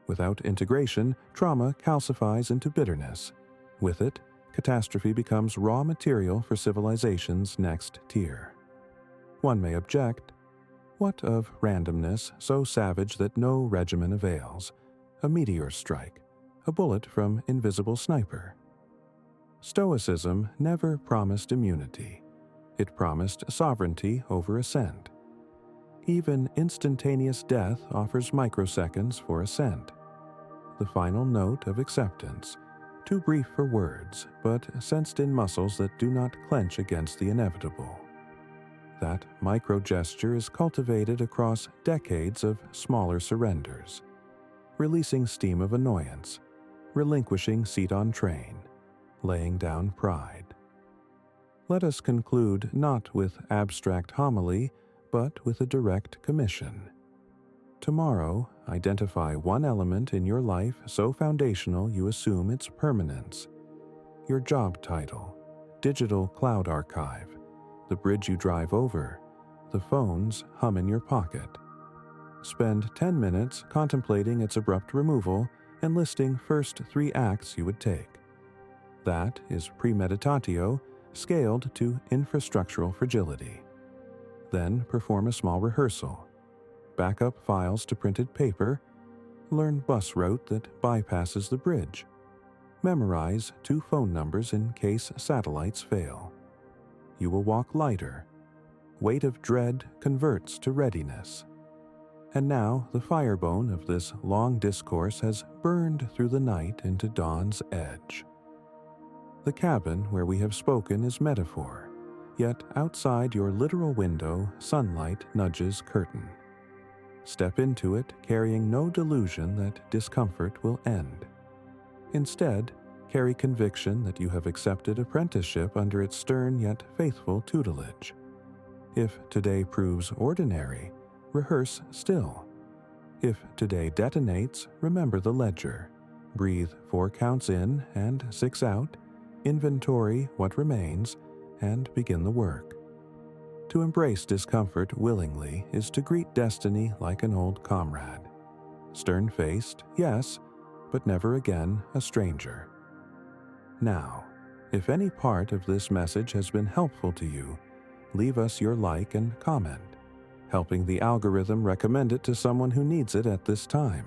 Without integration, trauma calcifies into bitterness. With it, catastrophe becomes raw material for civilization's next tier. One may object, what of randomness so savage that no regimen avails? A meteor strike, a bullet from invisible sniper. Stoicism never promised immunity. It promised sovereignty over ascent. Even instantaneous death offers microseconds for ascent. The final note of acceptance, too brief for words, but sensed in muscles that do not clench against the inevitable. That micro-gesture is cultivated across decades of smaller surrenders, releasing steam of annoyance, relinquishing seat on train, laying down pride. Let us conclude not with abstract homily, but with a direct commission. Tomorrow, identify one element in your life so foundational you assume its permanence. Your job title, digital cloud archive, the bridge you drive over, the phones hum in your pocket. Spend 10 minutes contemplating its abrupt removal and listing first 3 acts you would take. That is premeditatio scaled to infrastructural fragility. Then perform a small rehearsal. Back up files to printed paper. Learn bus route that bypasses the bridge. Memorize 2 phone numbers in case satellites fail. You will walk lighter. Weight of dread converts to readiness. And now the firebone of this long discourse has burned through the night into dawn's edge. The cabin where we have spoken is metaphor, yet outside your literal window, sunlight nudges curtain. Step into it carrying no delusion that discomfort will end. Instead, carry conviction that you have accepted apprenticeship under its stern yet faithful tutelage. If today proves ordinary, rehearse still. If today detonates, remember the ledger. Breathe 4 counts in and 6 out, inventory what remains, and begin the work. To embrace discomfort willingly is to greet destiny like an old comrade. Stern-faced, yes, but never again a stranger. Now, if any part of this message has been helpful to you, leave us your like and comment, helping the algorithm recommend it to someone who needs it at this time.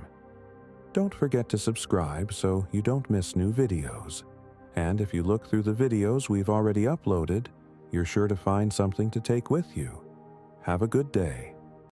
Don't forget to subscribe so you don't miss new videos. And if you look through the videos we've already uploaded, you're sure to find something to take with you. Have a good day.